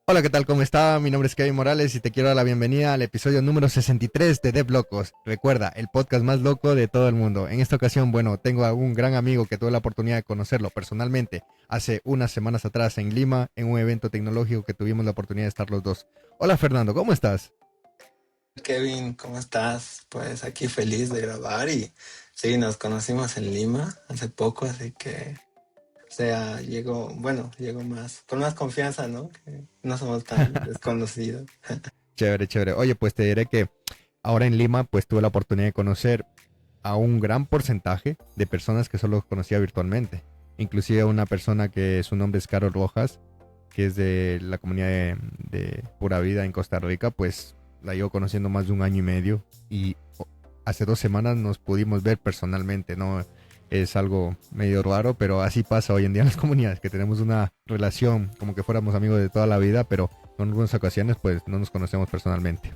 Hola, ¿qué tal? ¿Cómo está? Mi nombre es Kevin Morales y te quiero dar la bienvenida al episodio número 63 de Dev Locos. Recuerda, el podcast más loco de todo el mundo. En esta ocasión, tengo a un gran amigo que tuve la oportunidad de conocerlo personalmente hace unas semanas atrás en Lima, en un evento tecnológico que tuvimos la oportunidad de estar los dos. Hola, Fernando, ¿cómo estás? Kevin, ¿cómo estás? Pues aquí feliz de grabar y sí, nos conocimos en Lima hace poco, así que, llego más, con más confianza, ¿no? Que no somos tan desconocidos. Chévere, chévere. Oye, pues te diré que ahora en Lima, pues tuve la oportunidad de conocer a un gran porcentaje de personas que solo conocía virtualmente. Inclusive una persona que su nombre es Carol Rojas, que es de la comunidad de Pura Vida en Costa Rica, pues la llevo conociendo más de un año y medio y hace 2 semanas nos pudimos ver personalmente, ¿no? Es algo medio raro, pero así pasa hoy en día en las comunidades, que tenemos una relación como que fuéramos amigos de toda la vida, pero en algunas ocasiones pues no nos conocemos personalmente.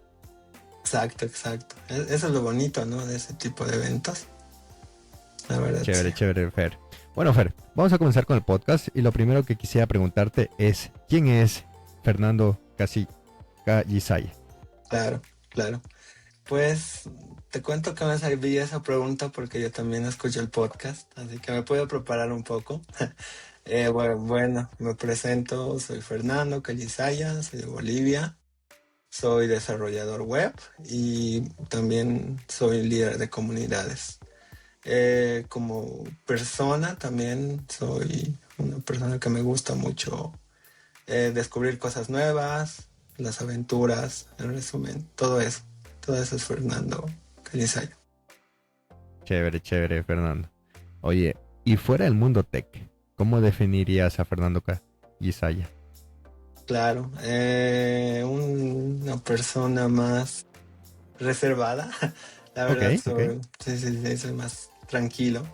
Exacto, exacto. Eso es lo bonito, ¿no? De ese tipo de eventos. La verdad, sí. Chévere, chévere, Fer. Bueno, Fer, vamos a comenzar con el podcast y lo primero que quisiera preguntarte es, ¿quién es Fernando Callisaya? Claro, claro. Pues te cuento que me servía esa pregunta porque yo también escucho el podcast, así que me puedo preparar un poco. Bueno, me presento, soy Fernando Calizaya, soy de Bolivia, soy desarrollador web y también soy líder de comunidades. Como persona también soy una persona que me gusta mucho descubrir cosas nuevas, las aventuras, en resumen, todo eso es Fernando Calizaya. Chévere, chévere, Fernando. Oye, y fuera del mundo tech, ¿cómo definirías a Fernando Callisaya? Claro, una persona más reservada. La Ok, verdad ok. soy más tranquilo.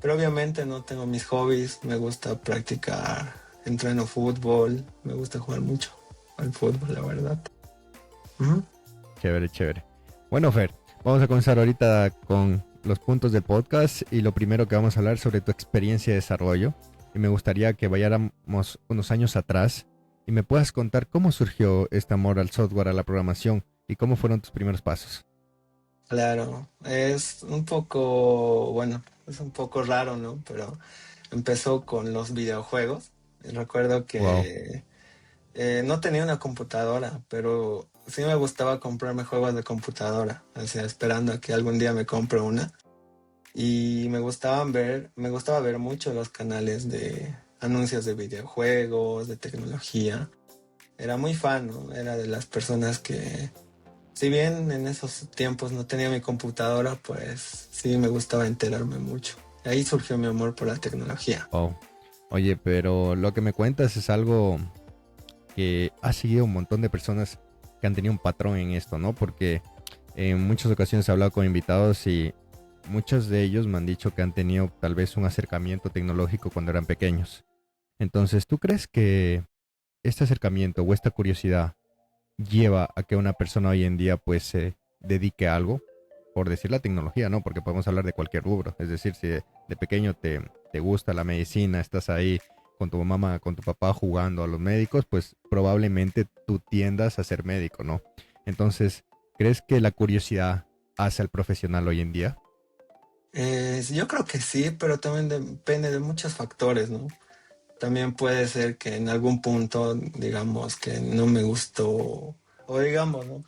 Pero obviamente no tengo mis hobbies. Me gusta practicar, entreno fútbol. Me gusta jugar mucho al fútbol, la verdad. Ujú. Chévere, chévere. Bueno, Fer, vamos a comenzar ahorita con los puntos del podcast y lo primero que vamos a hablar sobre tu experiencia de desarrollo. Y me gustaría que vayáramos unos años atrás y me puedas contar cómo surgió este amor al software, a la programación y cómo fueron tus primeros pasos. Claro, es un poco raro, ¿no? Pero empezó con los videojuegos. Recuerdo Wow. que no tenía una computadora, pero sí me gustaba comprarme juegos de computadora, o sea, esperando a que algún día me compre una. Y me gustaba ver mucho los canales de anuncios de videojuegos, de tecnología. Era muy fan, ¿no? Era de las personas que, si bien en esos tiempos no tenía mi computadora, pues sí me gustaba enterarme mucho. Ahí surgió mi amor por la tecnología. Wow. Oye, pero lo que me cuentas es algo que ha seguido un montón de personas que han tenido un patrón en esto, ¿no? Porque en muchas ocasiones he hablado con invitados y muchos de ellos me han dicho que han tenido tal vez un acercamiento tecnológico cuando eran pequeños. Entonces, ¿tú crees que este acercamiento o esta curiosidad lleva a que una persona hoy en día pues se dedique a algo? Por decir la tecnología, ¿no? Porque podemos hablar de cualquier rubro. Es decir, si de pequeño te gusta la medicina, estás ahí con tu mamá, con tu papá jugando a los médicos, pues probablemente tú tiendas a ser médico, ¿no? Entonces, ¿crees que la curiosidad hace al profesional hoy en día? Yo creo que sí, pero también depende de muchos factores, ¿no? También puede ser que en algún punto, digamos, que no me gustó, o digamos, ¿no?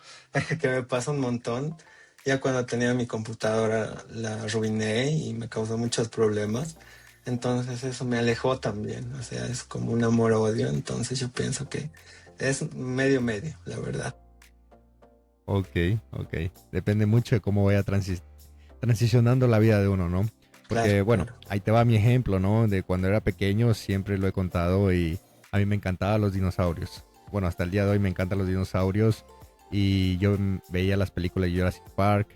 Que me pasa un montón. Ya cuando tenía mi computadora la arruiné y me causó muchos problemas. Entonces eso me alejó también. O sea, es como un amor-odio. Entonces yo pienso que es medio medio, la verdad. Ok, ok. Depende mucho de cómo vaya transicionando la vida de uno, ¿no? Claro, Porque, bueno, claro. ahí te va mi ejemplo, ¿no? De cuando era pequeño, siempre lo he contado y a mí me encantaban los dinosaurios. Bueno, hasta el día de hoy me encantan los dinosaurios y yo veía las películas de Jurassic Park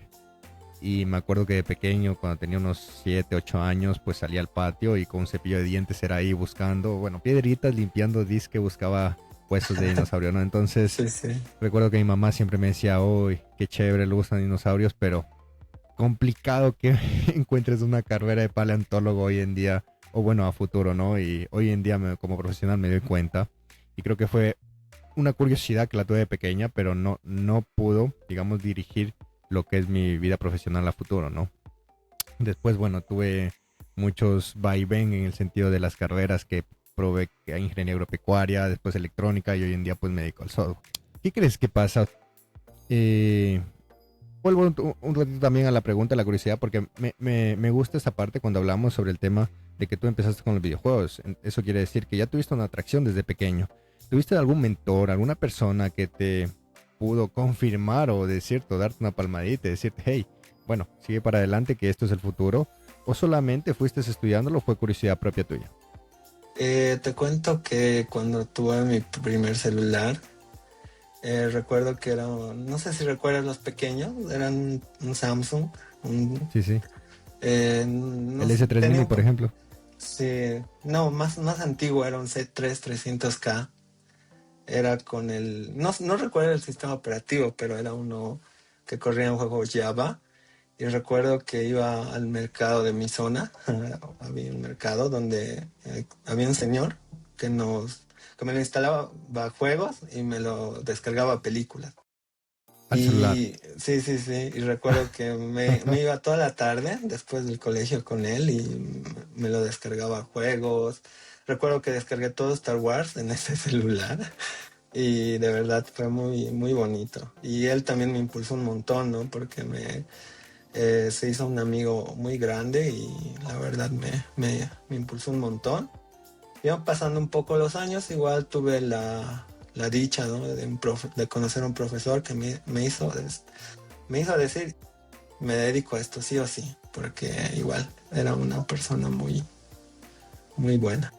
y me acuerdo que de pequeño, cuando tenía unos 7 8 años, pues salía al patio y con un cepillo de dientes era ahí buscando, bueno, piedritas, limpiando disque, buscaba huesos de dinosaurio, ¿no? Entonces, Sí, sí. recuerdo que mi mamá siempre me decía, uy, qué chévere, le gustan dinosaurios, pero complicado que encuentres una carrera de paleontólogo hoy en día, o bueno, a futuro, ¿no? Y hoy en día como profesional me doy cuenta, y creo que fue una curiosidad que la tuve de pequeña, pero no pudo, digamos, dirigir lo que es mi vida profesional a futuro, ¿no? Después, bueno, tuve muchos vaivén en el sentido de las carreras que probé, que ingeniería agropecuaria, después electrónica y hoy en día pues me dedico al software. ¿Qué crees que pasa? Eh, Vuelvo un ratito también a la pregunta, a la curiosidad, porque me gusta esta parte cuando hablamos sobre el tema de que tú empezaste con los videojuegos. Eso quiere decir que ya tuviste una atracción desde pequeño. ¿Tuviste algún mentor, alguna persona que te pudo confirmar o decirte, o darte una palmadita y decirte, hey, bueno, sigue para adelante que esto es el futuro? ¿O solamente fuiste estudiándolo, fue curiosidad propia tuya? Te cuento que cuando tuve mi primer celular, recuerdo que era, no sé si recuerdas los pequeños, eran un Samsung, un, Sí, sí. no El sé, S3 tenía Mini, por ejemplo. sí, no, más antiguo, era un C3 300K, era con no recuerdo el sistema operativo, pero era uno que corría en juegos Java. Y recuerdo que iba al mercado de mi zona, había un mercado donde había un señor que que me lo instalaba juegos y me lo descargaba películas. Al celular. Y sí, sí, sí, y recuerdo que me iba toda la tarde después del colegio con él y me lo descargaba juegos. Recuerdo que descargué todo Star Wars en ese celular y de verdad fue muy, muy bonito. Y él también me impulsó un montón, ¿no? Porque se hizo un amigo muy grande y la verdad me impulsó un montón. Iban pasando un poco los años, igual tuve la dicha, ¿no? De conocer a un profesor que me hizo decir, me dedico a esto sí o sí, porque igual era una persona muy, muy buena.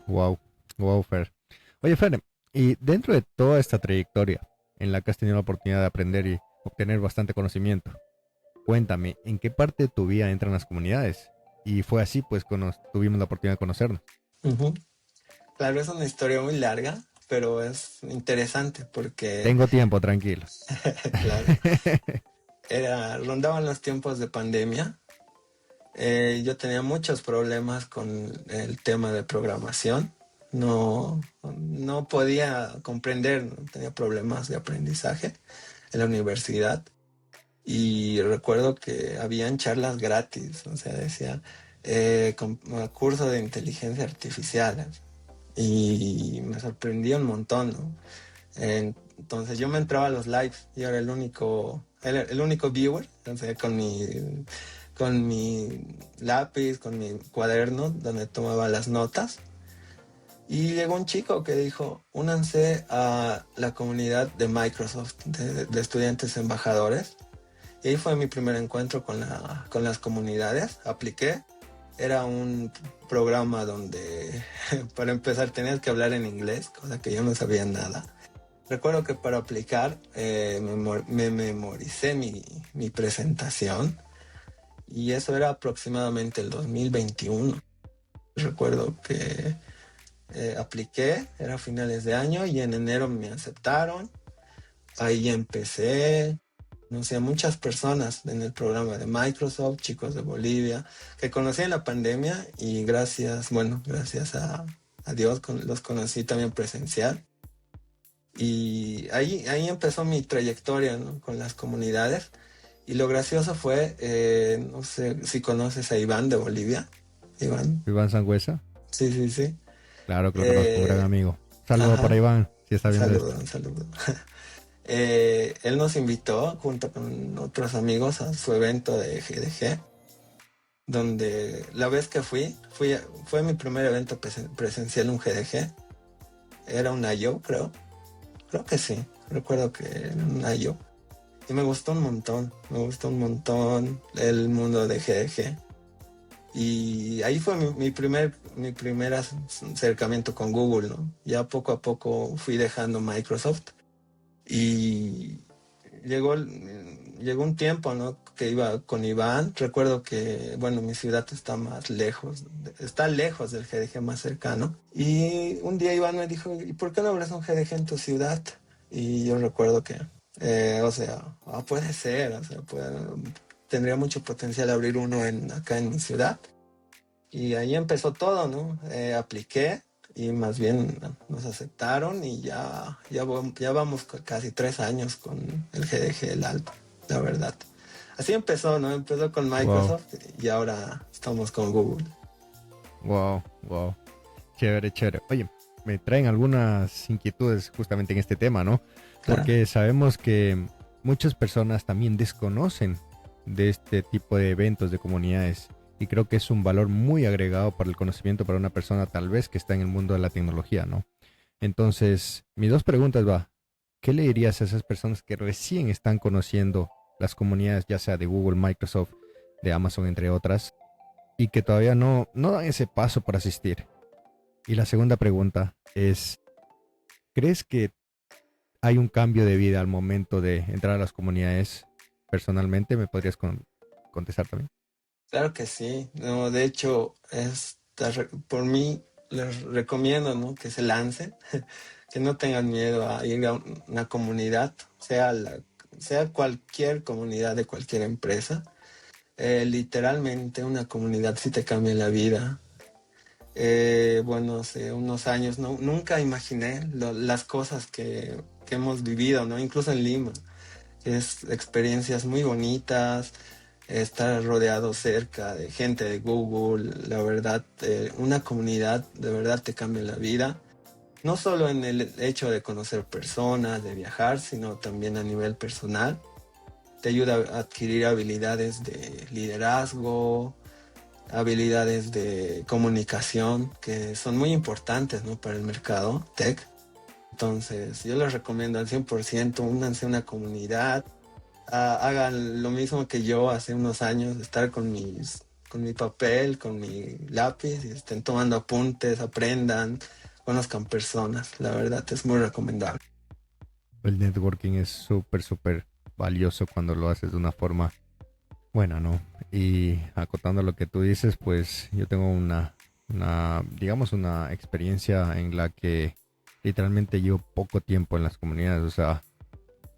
Wow, wow, Fer. Oye, Fer, y dentro de toda esta trayectoria en la que has tenido la oportunidad de aprender y obtener bastante conocimiento, cuéntame, ¿en qué parte de tu vida entran las comunidades? Y fue así, pues, cuando tuvimos la oportunidad de conocernos. Ujú. Claro, es una historia muy larga, pero es interesante porque, Tengo tiempo, tranquilo. claro, rondaban los tiempos de pandemia. Yo tenía muchos problemas con el tema de programación. No podía comprender, ¿no? Tenía problemas de aprendizaje en la universidad. Y recuerdo que habían charlas gratis, o sea, decía curso de inteligencia artificial. Y me sorprendía un montón, ¿no? Entonces yo me entraba a los lives, yo era el único viewer, entonces con mi lápiz, con mi cuaderno donde tomaba las notas. Y llegó un chico que dijo, únanse a la comunidad de Microsoft, de estudiantes embajadores. Y ahí fue mi primer encuentro con las comunidades. Apliqué. Era un programa donde, para empezar, tenías que hablar en inglés, cosa que yo no sabía nada. Recuerdo que para aplicar me memoricé mi presentación y eso era aproximadamente el 2021. Recuerdo que apliqué, era a finales de año y en enero me aceptaron. Ahí empecé, no sé, muchas personas en el programa de Microsoft, chicos de Bolivia, que conocí en la pandemia y gracias a Dios los conocí también presencial. Y ahí empezó mi trayectoria, ¿no? Con las comunidades. Y lo gracioso fue, no sé si conoces a Iván de Bolivia. Iván, Iván Sangüesa, sí, sí, sí. claro que lo conozco, un gran Eh, amigo. Saludo para ajá, Iván, si está un viendo esto. saludo, un saludo. Él nos invitó junto con otros amigos a su evento de GDG, donde la vez que fue mi primer evento presencial, un GDG. Era un I.O., creo que sí, recuerdo que era un I.O. Y me gustó un montón el mundo de GDG. Y ahí fue mi primer acercamiento con Google, ¿no? Ya poco a poco fui dejando Microsoft y llegó un tiempo, ¿no? Que iba con Iván. Recuerdo que, bueno, mi ciudad está lejos del GDG más cercano. Y un día Iván me dijo, ¿y por qué no abres un GDG en tu ciudad? Y yo recuerdo que, o sea, puede ser, o sea, tendría mucho potencial abrir uno acá en mi ciudad. Y ahí empezó todo, ¿no? Apliqué y más bien nos aceptaron y ya vamos casi 3 años con el GDG, el Alto, la verdad. Así empezó, ¿no? Empezó con Wow, Microsoft y ahora estamos con Google. wow, wow. Chévere, chévere. Oye, me traen algunas inquietudes justamente en este tema, ¿no? Claro. Porque sabemos que muchas personas también desconocen de este tipo de eventos, de comunidades. Y creo que es un valor muy agregado para el conocimiento para una persona tal vez que está en el mundo de la tecnología, ¿no? Entonces, mis dos preguntas va. ¿Qué le dirías a esas personas que recién están conociendo las comunidades, ya sea de Google, Microsoft, de Amazon, entre otras, y que todavía no dan ese paso para asistir? Y la segunda pregunta es, ¿crees que hay un cambio de vida al momento de entrar a las comunidades? Personalmente, ¿me podrías contestar también? Claro que sí. No, de hecho, por mí les recomiendo, ¿no? Que se lancen, que no tengan miedo a ir a una comunidad, sea cualquier comunidad de cualquier empresa. Literalmente una comunidad sí te cambia la vida. Bueno, hace unos años nunca imaginé las cosas que hemos vivido, ¿no? Incluso en Lima. Es experiencias muy bonitas, estar rodeado cerca de gente de Google, la verdad, una comunidad de verdad te cambia la vida. No solo en el hecho de conocer personas, de viajar, sino también a nivel personal. Te ayuda a adquirir habilidades de liderazgo, habilidades de comunicación que son muy importantes, ¿no? Para el mercado tech. Entonces, yo les recomiendo al 100%, únanse a una comunidad, hagan lo mismo que yo hace unos años, estar con mi papel, con mi lápiz, y estén tomando apuntes, aprendan, conozcan personas. La verdad es muy recomendable. El networking es súper, súper valioso cuando lo haces de una forma buena, ¿no? Y acotando lo que tú dices, pues yo tengo digamos, una experiencia en la que literalmente llevo poco tiempo en las comunidades. O sea,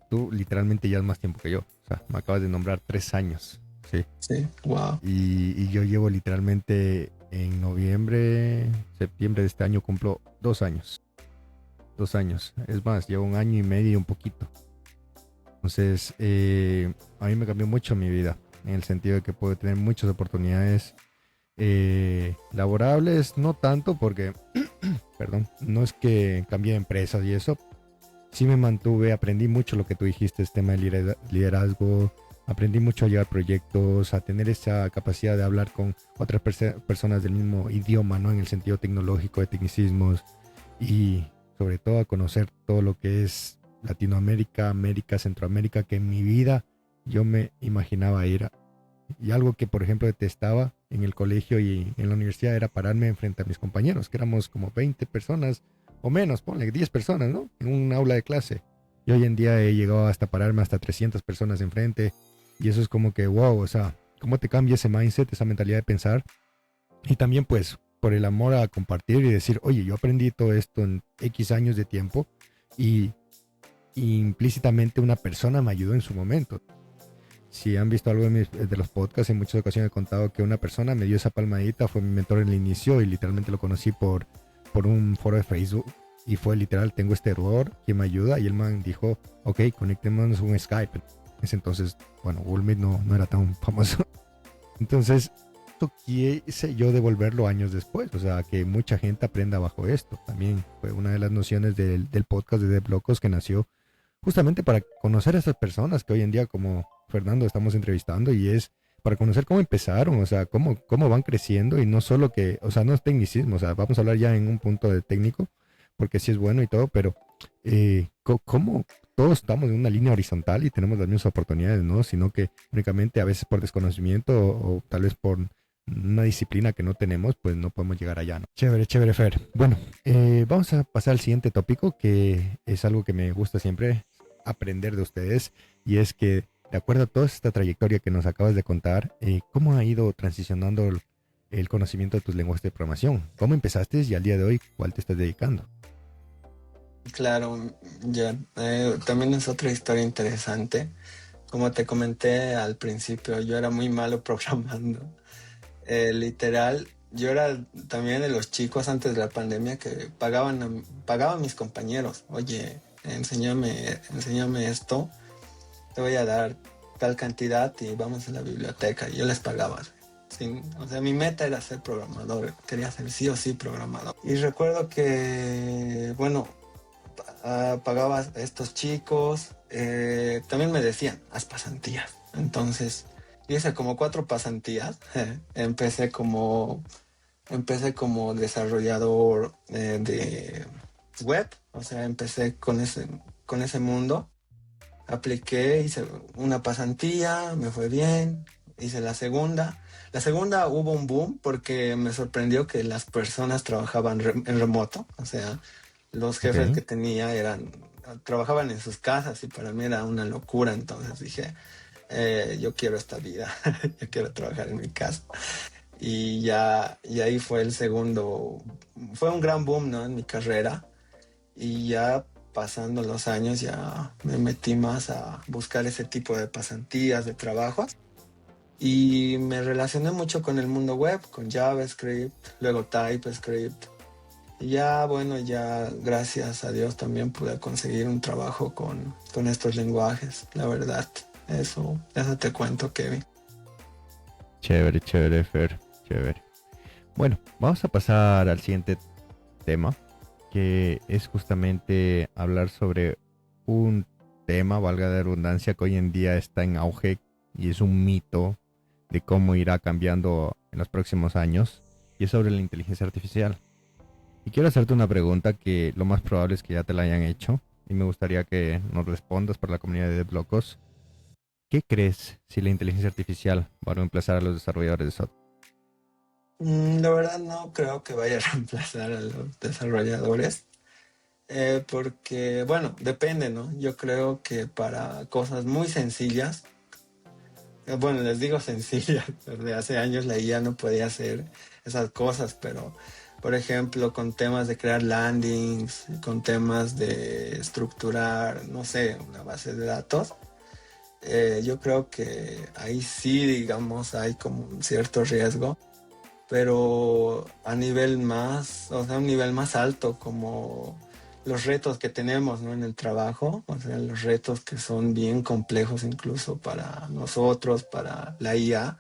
tú literalmente llevas más tiempo que yo. O sea, me acabas de nombrar 3 años, ¿sí? Sí, wow. Y yo llevo literalmente en noviembre, septiembre de este año cumplo 2 años. 2 años. Es más, llevo un año y medio y un poquito. Entonces, a mí me cambió mucho mi vida, en el sentido de que puedo tener muchas oportunidades laborables, no tanto porque, perdón, no es que cambié de empresas y eso, sí me mantuve, aprendí mucho lo que tú dijiste, este tema de liderazgo, aprendí mucho a llevar proyectos, a tener esa capacidad de hablar con otras personas del mismo idioma, ¿no? En el sentido tecnológico, de tecnicismos, y sobre todo a conocer todo lo que es Latinoamérica, América, Centroamérica, que en mi vida yo me imaginaba ir a. Y algo que, por ejemplo, detestaba en el colegio y en la universidad era pararme frente a mis compañeros, que éramos como 20 personas o menos, ponle 10 personas, ¿no? En un aula de clase. Y hoy en día he llegado hasta pararme hasta 300 personas enfrente. Y eso es como que, wow, o sea, cómo te cambia ese mindset, esa mentalidad de pensar. Y también, pues, por el amor a compartir y decir, oye, yo aprendí todo esto en X años de tiempo y implícitamente una persona me ayudó en su momento. Si han visto algo de los podcasts, en muchas ocasiones he contado que una persona me dio esa palmadita, fue mi mentor en el inicio y literalmente lo conocí por un foro de Facebook. Y fue literal, tengo este error, ¿quién me ayuda? Y el man dijo, ok, conectémonos un Skype. En ese entonces, bueno, Google Meet no era tan famoso. Entonces, esto quise yo devolverlo años después. O sea, que mucha gente aprenda bajo esto. También fue una de las nociones del podcast de DevLocos que nació justamente para conocer a estas personas que hoy en día, como Fernando, estamos entrevistando y es para conocer cómo empezaron, o sea, cómo van creciendo y no solo que, o sea, no es tecnicismo, o sea, vamos a hablar ya en un punto de técnico, porque sí es bueno y todo, pero cómo todos estamos en una línea horizontal y tenemos las mismas oportunidades, ¿no? Sino que únicamente a veces por desconocimiento o tal vez por una disciplina que no tenemos, pues no podemos llegar allá, ¿no? Chévere, chévere, Fer. Bueno, vamos a pasar al siguiente tópico, que es algo que me gusta siempre aprender de ustedes, y es que, de acuerdo a toda esta trayectoria que nos acabas de contar, ¿cómo ha ido transicionando el conocimiento de tus lenguajes de programación? ¿Cómo empezaste y al día de hoy cuál te estás dedicando? Claro, ya. También es otra historia interesante. Como te comenté al principio, yo era muy malo programando. Literal, yo era también de los chicos antes de la pandemia que pagaban a mis compañeros. Oye, enséñame esto, te voy a dar tal cantidad y vamos a la biblioteca. Y yo les pagaba. O sea, mi meta era ser programador, quería ser sí o sí programador. Y recuerdo que, bueno, pagaba a estos chicos, también me decían, haz pasantías. Entonces, hice como 4 pasantías. Empecé como desarrollador de web, o sea, empecé con ese mundo. Apliqué, hice una pasantía, me fue bien, hice la segunda. La segunda hubo un boom porque me sorprendió que las personas trabajaban en remoto, o sea, los jefes Ok. que tenía trabajaban en sus casas y para mí era una locura, entonces dije, yo quiero esta vida, yo quiero trabajar en mi casa. Y ahí fue fue un gran boom, ¿no? En mi carrera. Y ya pasando los años ya me metí más a buscar ese tipo de pasantías, de trabajos. Y me relacioné mucho con el mundo web, con JavaScript, luego TypeScript. Y ya, bueno, ya gracias a Dios también pude conseguir un trabajo con estos lenguajes, la verdad. Eso te cuento, Kevin. Chévere, chévere, Fer. Chévere. Bueno, vamos a pasar al siguiente tema, que es justamente hablar sobre un tema, valga la redundancia, que hoy en día está en auge y es un mito de cómo irá cambiando en los próximos años, y es sobre la inteligencia artificial. Y quiero hacerte una pregunta que lo más probable es que ya te la hayan hecho, y me gustaría que nos respondas para la comunidad de Deblocos. ¿Qué crees si la inteligencia artificial va a reemplazar a los desarrolladores de software? La verdad no creo que vaya a reemplazar a los desarrolladores. Porque, bueno, depende, ¿no? Yo creo que para cosas muy sencillas, bueno, les digo sencillas, desde hace años la IA no podía hacer esas cosas, pero, por ejemplo, con temas de crear landings, con temas de estructurar, no sé, una base de datos, yo creo que ahí sí, digamos, hay como un cierto riesgo, pero a nivel más, o sea, un nivel más alto, como los retos que tenemos, ¿no? En el trabajo, o sea, los retos que son bien complejos incluso para nosotros, para la IA.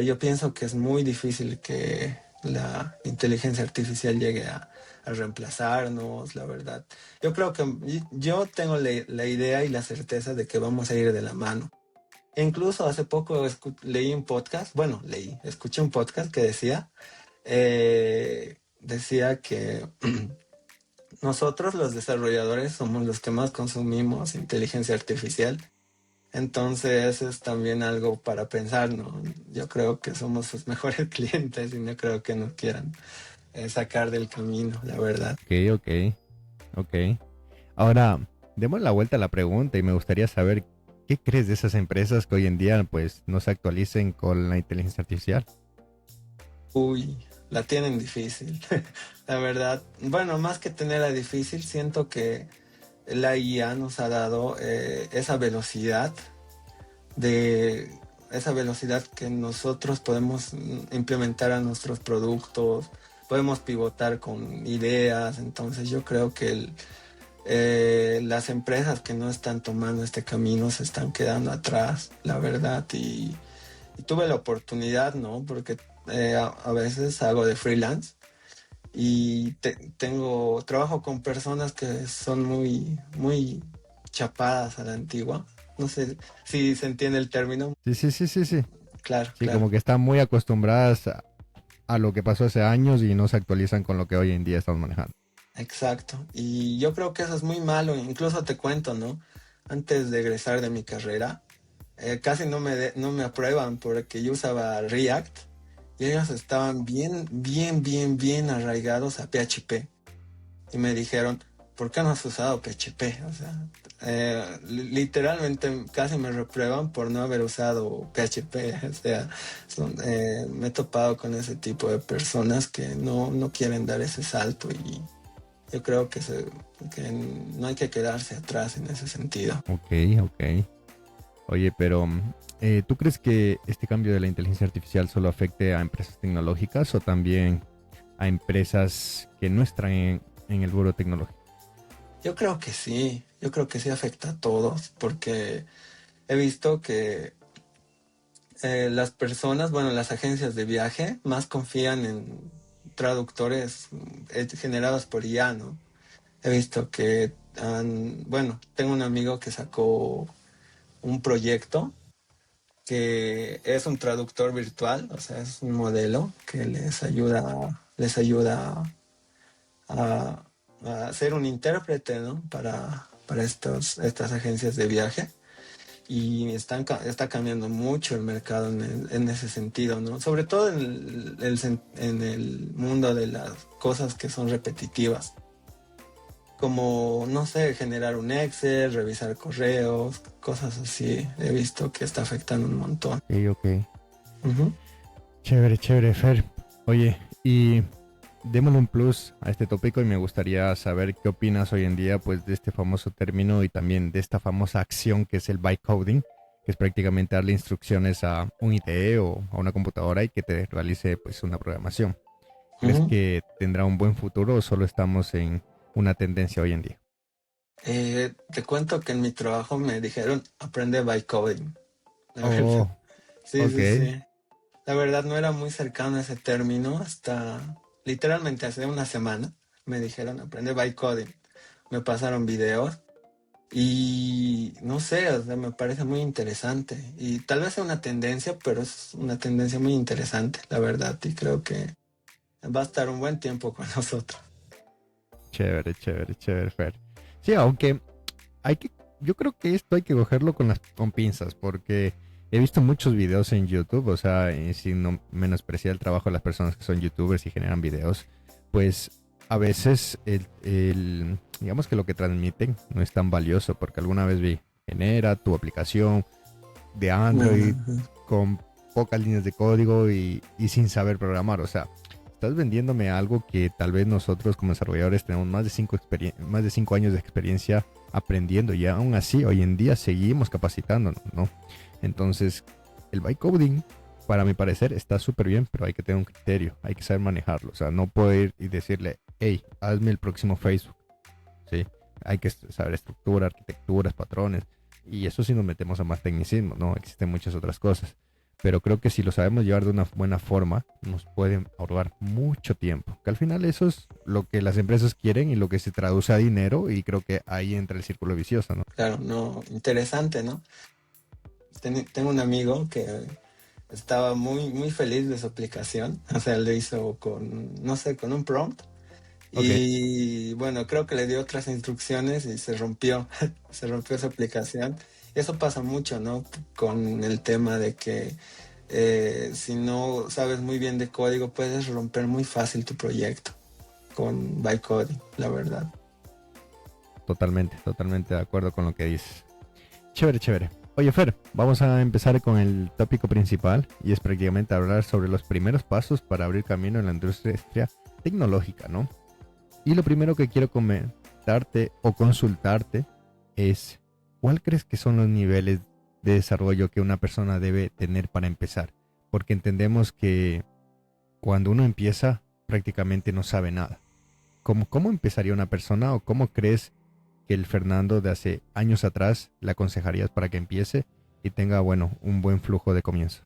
Yo pienso que es muy difícil que la inteligencia artificial llegue a reemplazarnos, la verdad. Yo creo que yo tengo la idea y la certeza de que vamos a ir de la mano. E incluso hace poco leí un podcast, bueno, escuché un podcast que decía que nosotros los desarrolladores somos los que más consumimos inteligencia artificial. Entonces es también algo para pensar, ¿no? Yo creo que somos sus mejores clientes y no creo que nos quieran sacar del camino, la verdad. Ok, ok, ok. Ahora, demos la vuelta a la pregunta y me gustaría saber qué crees de esas empresas que hoy en día pues no se actualicen con la inteligencia artificial. Uy, la tienen difícil, la verdad. Bueno, más que tenerla difícil, siento que la IA nos ha dado de esa velocidad que nosotros podemos implementar a nuestros productos, podemos pivotar con ideas. Entonces yo creo que las empresas que no están tomando este camino se están quedando atrás, la verdad. Y tuve la oportunidad, ¿no? Porque a veces hago de freelance y trabajo con personas que son muy, muy chapadas a la antigua. No sé si se entiende el término. Sí, sí, sí, sí, sí. Claro, Sí, claro, como que están muy acostumbradas a lo que pasó hace años y no se actualizan con lo que hoy en día estamos manejando. exacto. Y yo creo que eso es muy malo. Incluso te cuento, ¿no? Antes de egresar de mi carrera, casi no me aprueban porque yo usaba React y ellos estaban bien, bien, bien, bien arraigados a PHP. Y me dijeron, ¿por qué no has usado PHP? O sea, literalmente casi me reprueban por no haber usado PHP. O sea, me he topado con ese tipo de personas que no quieren dar ese salto y yo creo que no hay que quedarse atrás en ese sentido. Ok, ok. Oye, pero ¿tú crees que este cambio de la inteligencia artificial solo afecte a empresas tecnológicas o también a empresas que no están en el rubro tecnológico? yo creo que sí afecta a todos, porque he visto que las personas, bueno, las agencias de viaje más confían en traductores generados por IA, ¿no? He visto que bueno, tengo un amigo que sacó un proyecto que es un traductor virtual, o sea, es un modelo que les ayuda a, a ser un intérprete, ¿no? Para estas agencias de viaje. Y está cambiando mucho el mercado en ese sentido, ¿no? Sobre todo en el mundo de las cosas que son repetitivas, como, no sé, generar un Excel, revisar correos, cosas así. He visto que está afectando un montón. Ok, ok. Ujú. Chévere, chévere, Fer. Oye, y démosle un plus a este tópico y me gustaría saber qué opinas hoy en día pues de este famoso término y también de esta famosa acción que es el bytecoding, que es prácticamente darle instrucciones a un IDE o a una computadora y que te realice pues una programación. ¿Crees Ujú. que tendrá un buen futuro o solo estamos en una tendencia hoy en día? Te cuento que en mi trabajo me dijeron, aprende by coding. La verdad. Oh, Sí, sí, ok. sí. La verdad no era muy cercano a ese término hasta literalmente hace una semana. Me dijeron, aprende by coding. Me pasaron videos y no sé, o sea, me parece muy interesante. Y tal vez sea una tendencia, pero es una tendencia muy interesante, la verdad. Y creo que va a estar un buen tiempo con nosotros. Chévere, chévere, chévere, Fer. Sí, aunque hay que, yo creo que esto hay que cogerlo con pinzas, porque he visto muchos videos en YouTube, o sea, sin menospreciar el trabajo de las personas que son YouTubers y generan videos, pues a veces digamos que lo que transmiten no es tan valioso, porque alguna vez vi, genera tu aplicación de Android Ujú. con pocas líneas de código y sin saber programar. O sea, estás vendiéndome algo que tal vez nosotros como desarrolladores tenemos más de 5 años de experiencia aprendiendo y aún así hoy en día seguimos capacitándonos, ¿no? Entonces, el bytecoding, para mi parecer, está súper bien, pero hay que tener un criterio, hay que saber manejarlo. O sea, no puedo ir y decirle, hey, hazme el próximo Facebook, ¿sí? Hay que saber estructura, arquitecturas, patrones. Y eso sí nos metemos a más tecnicismo, ¿no? Existen muchas otras cosas. Pero creo que si lo sabemos llevar de una buena forma, nos pueden ahorrar mucho tiempo. Que al final eso es lo que las empresas quieren y lo que se traduce a dinero. Y creo que ahí entra el círculo vicioso, ¿no? Claro, no, interesante, ¿no? Tengo un amigo que estaba muy, muy feliz de su aplicación. O sea, lo hizo con, no sé, con un prompt. Ok. Y bueno, creo que le dio otras instrucciones y se rompió, se rompió su aplicación. Y eso pasa mucho, ¿no? Con el tema de que si no sabes muy bien de código, puedes romper muy fácil tu proyecto con bytecoding, la verdad. Totalmente, totalmente de acuerdo con lo que dices. Chévere, chévere. Oye, Fer, vamos a empezar con el tópico principal y es prácticamente hablar sobre los primeros pasos para abrir camino en la industria tecnológica, ¿no? Y lo primero que quiero comentarte o consultarte es, ¿cuál crees que son los niveles de desarrollo que una persona debe tener para empezar? Porque entendemos que cuando uno empieza prácticamente no sabe nada. ¿Cómo empezaría una persona o cómo crees que el Fernando de hace años atrás le aconsejarías para que empiece y tenga, bueno, un buen flujo de comienzo?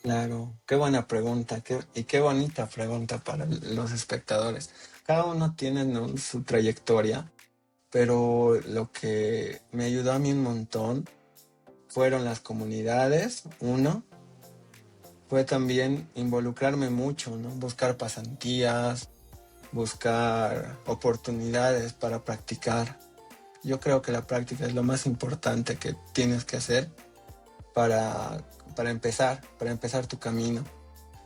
Claro, qué buena pregunta, y qué bonita pregunta para los espectadores. Cada uno tiene, ¿no?, su trayectoria, pero lo que me ayudó a mí un montón fueron las comunidades. Uno, fue también involucrarme mucho, ¿no? Buscar pasantías, buscar oportunidades para practicar. Yo creo que la práctica es lo más importante que tienes que hacer para, para empezar tu camino.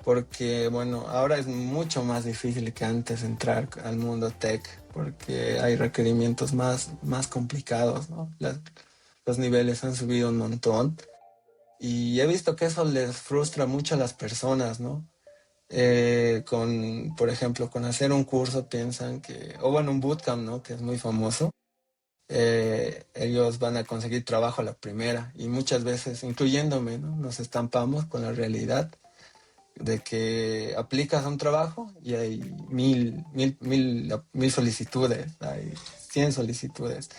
Porque, bueno, ahora es mucho más difícil que antes entrar al mundo tech, porque hay requerimientos más complicados, ¿no? Los niveles han subido un montón. Y he visto que eso les frustra mucho a las personas, ¿no? Por ejemplo, con hacer un curso piensan que, o bueno, un bootcamp, ¿no? Que es muy famoso. ellos van a conseguir trabajo a la primera y muchas veces, incluyéndome, ¿no? Nos estampamos con la realidad de que aplicas a un trabajo y hay mil solicitudes, hay 100 solicitudes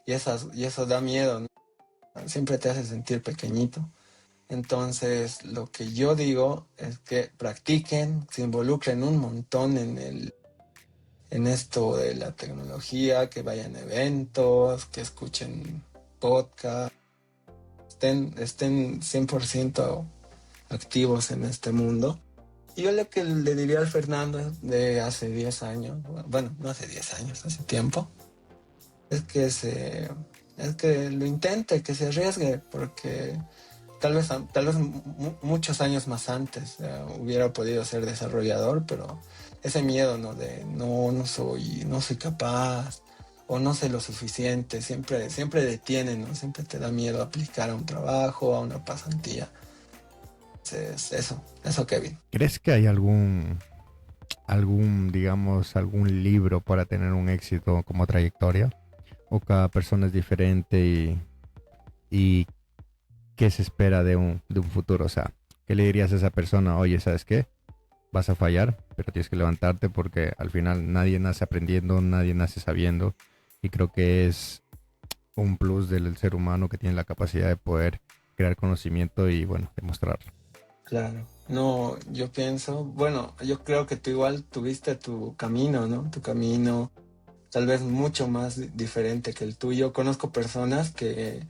y eso da miedo, ¿no? Siempre te hace sentir pequeñito. Entonces, lo que yo digo es que practiquen, se involucren un montón en esto de la tecnología, que vayan a eventos, que escuchen podcasts, estén 100% activos en este mundo. Y yo lo que le diría al Fernando de hace 10 años, bueno, no hace 10 años, hace tiempo, es que es que lo intente, que se arriesgue, porque tal vez muchos años más antes hubiera podido ser desarrollador, pero ese miedo, ¿no? De no soy capaz o no sé lo suficiente, siempre detiene, ¿no? Siempre te da miedo aplicar a un trabajo, a una pasantía. Entonces, eso, Kevin. ¿Crees que hay digamos, algún libro para tener un éxito como trayectoria? ¿O cada persona es diferente y qué se espera de un futuro? O sea, ¿qué le dirías a esa persona? Oye, ¿sabes qué? Vas a fallar, pero tienes que levantarte porque al final nadie nace aprendiendo, nadie nace sabiendo. Y creo que es un plus del ser humano que tiene la capacidad de poder crear conocimiento y, bueno, demostrarlo. Claro. No, yo pienso, bueno, yo creo que tú igual tuviste tu camino, ¿no? Tu camino tal vez mucho más diferente que el tuyo. Conozco personas que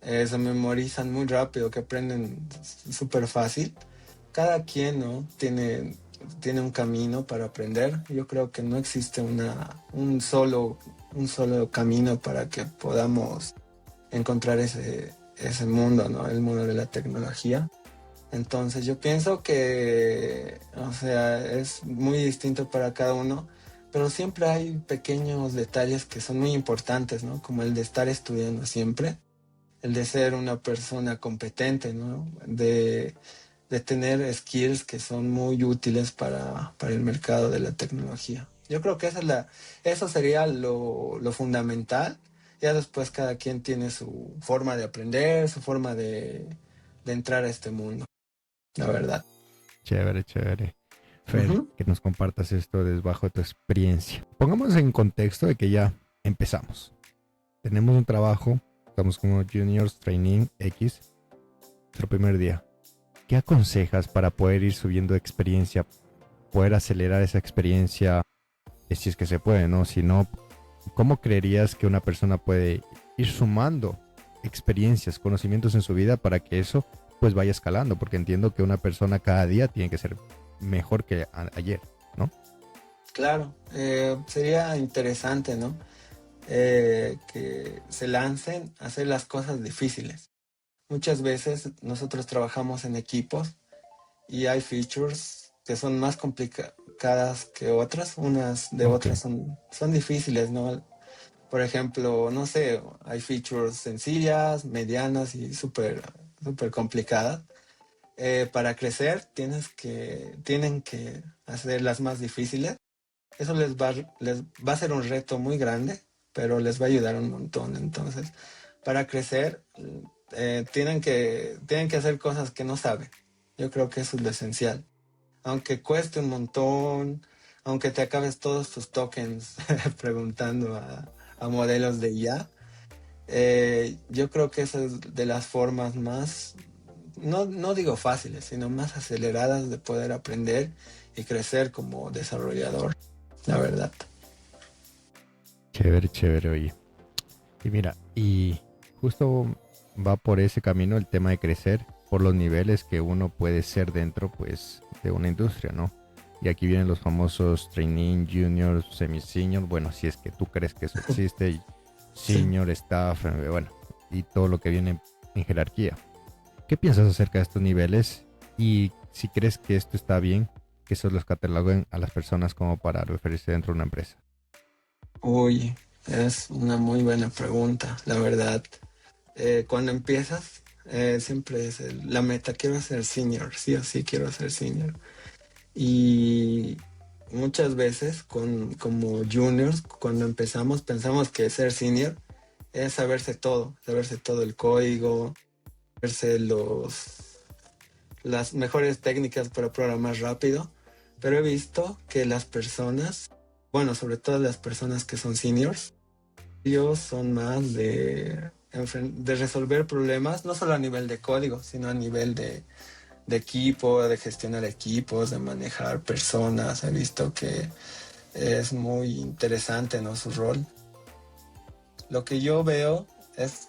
se memorizan muy rápido, que aprenden súper fácil. Cada quien, ¿no? Tiene un camino para aprender. Yo creo que no existe un solo camino para que podamos encontrar ese mundo, ¿no? El mundo de la tecnología. Entonces yo pienso que, o sea, es muy distinto para cada uno, pero siempre hay pequeños detalles que son muy importantes, ¿no? Como el de estar estudiando siempre, el de ser una persona competente, ¿no? De tener skills que son muy útiles para el mercado de la tecnología. Yo creo que eso sería lo fundamental. Ya después cada quien tiene su forma de aprender, su forma de entrar a este mundo, la verdad. Chévere, chévere. Fer, Ujú. que nos compartas esto desde bajo tu experiencia. Pongamos en contexto de que ya empezamos. Tenemos un trabajo, estamos como juniors training X, nuestro primer día. ¿Qué aconsejas para poder ir subiendo experiencia, poder acelerar esa experiencia, si es que se puede, ¿no? Si no, ¿cómo creerías que una persona puede ir sumando experiencias, conocimientos en su vida para que eso pues vaya escalando? Porque entiendo que una persona cada día tiene que ser mejor que ayer, ¿no? Claro, sería interesante, ¿no? Que se lancen a hacer las cosas difíciles. Muchas veces nosotros trabajamos en equipos y hay features que son más complicadas que otras, unas de Ok, otras son difíciles, ¿no? Por ejemplo, no sé, hay features sencillas, medianas y súper complicadas. Para crecer tienen que hacer las más difíciles. Eso les va a ser un reto muy grande, pero les va a ayudar un montón. Entonces, para crecer, tienen que hacer cosas que no saben. Yo creo que eso es lo esencial. Aunque cueste un montón, aunque te acabes todos tus tokens preguntando a modelos de IA, yo creo que esa es de las formas más, no digo fáciles, sino más aceleradas de poder aprender y crecer como desarrollador, la verdad. chévere, chévere, oye. Y mira, y justo va por ese camino el tema de crecer por los niveles que uno puede ser dentro, pues, de una industria, ¿no? Y aquí vienen los famosos trainee, junior, semi-senior, bueno, si es que tú crees que eso existe, Sí. senior, staff, bueno, y todo lo que viene en jerarquía. ¿Qué piensas acerca de estos niveles? Y si crees que esto está bien, que esos los cataloguen a las personas como para referirse dentro de una empresa. Uy, es una muy buena pregunta, la verdad. Cuando empiezas, siempre es la meta, quiero ser senior, sí o sí quiero ser senior. Y muchas veces como juniors, cuando empezamos, pensamos que ser senior es saberse todo el código, saberse las mejores técnicas para programar rápido. Pero he visto que las personas, bueno, sobre todo las personas que son seniors, ellos son más de resolver problemas, no solo a nivel de código, sino a nivel de equipo, de gestionar equipos, de manejar personas. He visto que es muy interesante, ¿no? Su rol. Lo que yo veo es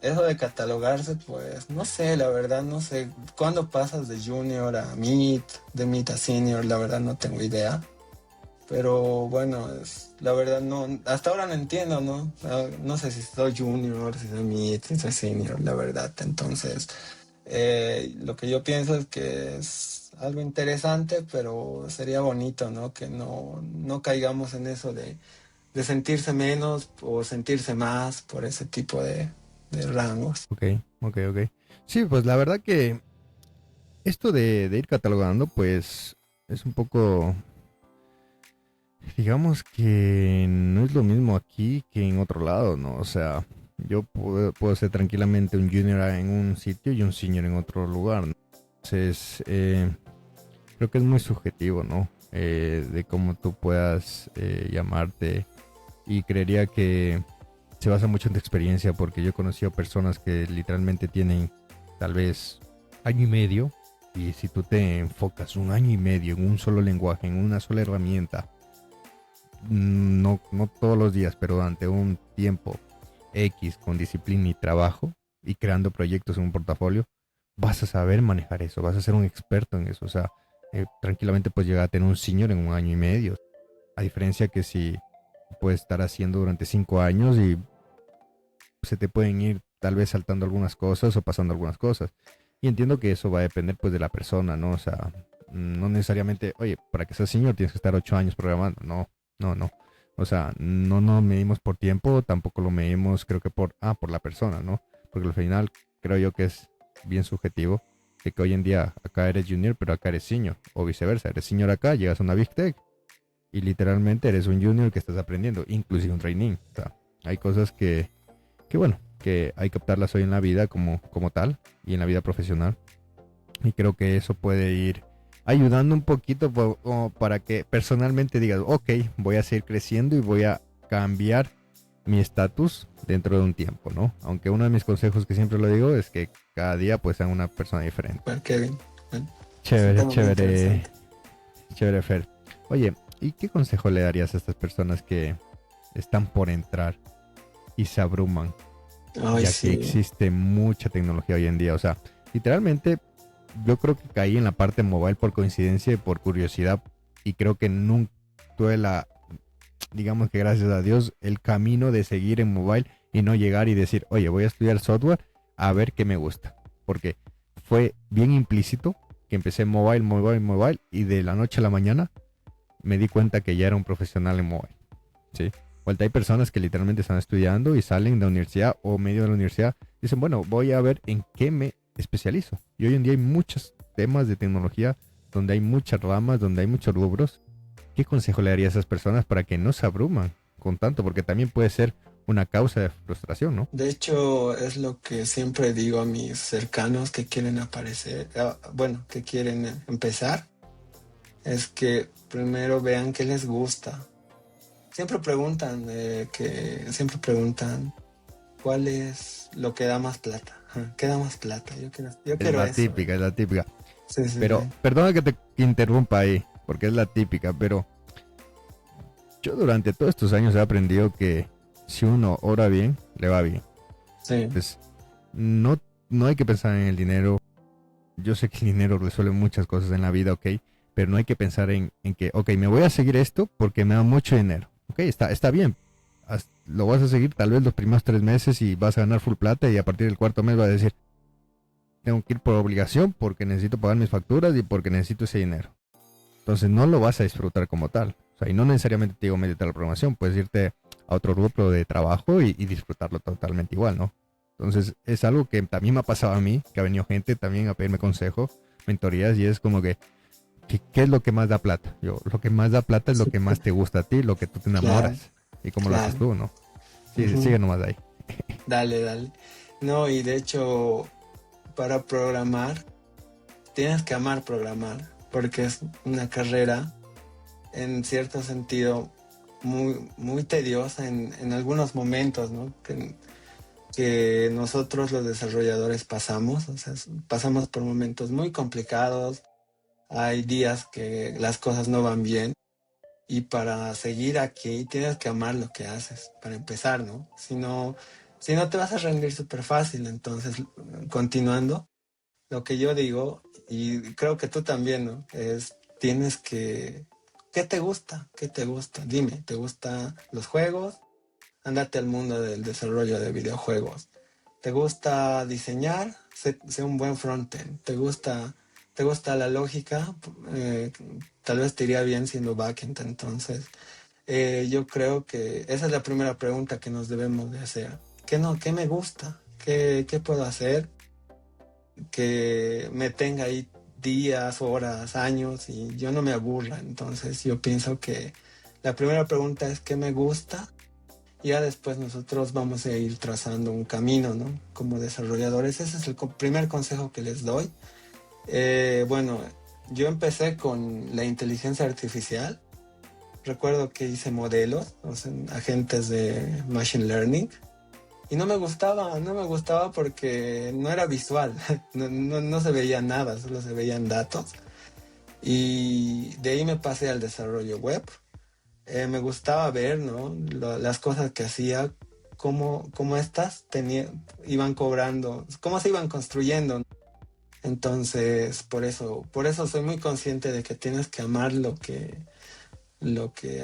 eso de catalogarse, pues no sé, la verdad no sé. ¿Cuándo pasas de junior a mid, de mid a senior? La verdad no tengo idea. Pero bueno, la verdad no, hasta ahora no entiendo, ¿no? No sé si soy junior, si soy mid, si soy senior, la verdad. Entonces, lo que yo pienso es que es algo interesante, pero sería bonito, ¿no? Que no caigamos en eso de sentirse menos o sentirse más por ese tipo de rangos. Ok, ok, ok. Sí, pues la verdad que esto de ir catalogando, pues es un poco, digamos que no es lo mismo aquí que en otro lado, ¿no? O sea, yo puedo ser tranquilamente un junior en un sitio y un senior en otro lugar, ¿no? Entonces, creo que es muy subjetivo, ¿no? De cómo tú puedas llamarte, y creería que se basa mucho en tu experiencia, porque yo he conocido personas que literalmente tienen tal vez año y medio, y si tú te enfocas un año y medio en un solo lenguaje, en una sola herramienta, no todos los días, pero durante un tiempo X con disciplina y trabajo y creando proyectos en un portafolio, vas a saber manejar eso, vas a ser un experto en eso. O sea, tranquilamente puedes llegar a tener un senior en un año y medio. A diferencia que si puedes estar haciendo durante 5 años y se te pueden ir tal vez saltando algunas cosas o pasando algunas cosas. Y entiendo que eso va a depender pues de la persona, ¿no? O sea, no necesariamente, oye, para que seas senior tienes que estar 8 años programando. No, no, no. O sea, no medimos por tiempo, tampoco lo medimos, creo que por la persona, ¿no? Porque al final creo yo que es bien subjetivo de que hoy en día acá eres junior, pero acá eres senior, o viceversa, eres senior acá, llegas a una Big Tech y literalmente eres un junior que estás aprendiendo, inclusive un training. O sea, hay cosas que bueno, que hay que optarlas hoy en la vida como tal y en la vida profesional. Y creo que eso puede ir ayudando un poquito como para que personalmente digas, ok, voy a seguir creciendo y voy a cambiar mi estatus dentro de un tiempo, ¿no? Aunque uno de mis consejos que siempre lo digo es que cada día pues sean una persona diferente. Bueno, Kevin, bueno, es un Chévere, tema muy chévere, interesante. chévere, Fer. Oye, ¿y qué consejo le darías a estas personas que están por entrar y se abruman, Ay, ya que sí, existe mucha tecnología hoy en día? O sea, literalmente yo creo que caí en la parte mobile por coincidencia y por curiosidad, y creo que nunca tuve digamos que gracias a Dios, el camino de seguir en mobile y no llegar y decir, oye, voy a estudiar software a ver qué me gusta. Porque fue bien implícito que empecé mobile, mobile, mobile, y de la noche a la mañana me di cuenta que ya era un profesional en mobile. ¿Sí? Vuelta, hay personas que literalmente están estudiando y salen de la universidad o medio de la universidad y dicen, bueno, voy a ver en qué me especializo. Y hoy en día hay muchos temas de tecnología donde hay muchas ramas, donde hay muchos rubros. ¿Qué consejo le daría a esas personas para que no se abruman con tanto? Porque también puede ser una causa de frustración, ¿no? de hecho es lo que siempre digo a mis cercanos que quieren aparecer, bueno, que quieren empezar, es que primero vean qué les gusta. Siempre preguntan cuál es lo que da más plata. Ajá, ¿qué da más plata? Yo Es quiero la eso. típica, es la típica. Sí, sí, Pero sí. perdona que te interrumpa ahí, porque es la típica, pero yo durante todos estos años he aprendido que si uno ora bien, le va bien. Sí, Entonces, no hay que pensar en el dinero. Yo sé que el dinero resuelve muchas cosas en la vida, ok, pero no hay que pensar en que, ok, me voy a seguir esto porque me da mucho dinero. Ok, está bien. Lo vas a seguir tal vez los primeros 3 meses y vas a ganar full plata, y a partir del cuarto mes vas a decir, tengo que ir por obligación porque necesito pagar mis facturas y porque necesito ese dinero. Entonces no lo vas a disfrutar como tal. O sea, y no necesariamente te digo métete a la programación, puedes irte a otro grupo de trabajo y disfrutarlo totalmente igual, ¿no? Entonces es algo que también me ha pasado a mí, que ha venido gente también a pedirme consejo, mentorías, y es como que, ¿qué es lo que más da plata? Lo que más da plata es lo sí, que más te gusta a ti, lo que tú te claro, enamoras. Y como lo haces claro. tú, ¿no? Sí, Ujú. sigue nomás ahí. Dale, dale. No, y de hecho, para programar, tienes que amar programar, porque es una carrera, en cierto sentido, muy tediosa en algunos momentos, ¿no? Que nosotros los desarrolladores pasamos, o sea, pasamos por momentos muy complicados, hay días que las cosas no van bien y para seguir aquí tienes que amar lo que haces, para empezar, ¿no? Si no te vas a rendir súper fácil, entonces, continuando, lo que yo digo, y creo que tú también, ¿no? Tienes que... ¿Qué te gusta? ¿Qué te gusta? Dime, ¿te gustan los juegos? Ándate al mundo del desarrollo de videojuegos. ¿Te gusta diseñar? Sé un buen frontend. ¿Te gusta la lógica? Eh, Tal vez te iría bien siendo backend. Entonces, yo creo que esa es la primera pregunta que nos debemos de hacer. ¿Qué no, qué me gusta? ¿Qué puedo hacer que me tenga ahí días, horas, años y yo no me aburra? Entonces, yo pienso que la primera pregunta es ¿qué me gusta? Ya después nosotros vamos a ir trazando un camino, ¿no? Como desarrolladores, ese es el primer consejo que les doy. Bueno, yo empecé con la inteligencia artificial. Recuerdo que hice modelos, o sea, agentes de machine learning. Y no me gustaba porque no era visual, no se veía nada, solo se veían datos. Y de ahí me pasé al desarrollo web. Me gustaba ver, ¿no? Las cosas que hacía, cómo estas iban cobrando, cómo se iban construyendo. Entonces, por eso soy muy consciente de que tienes que amar lo que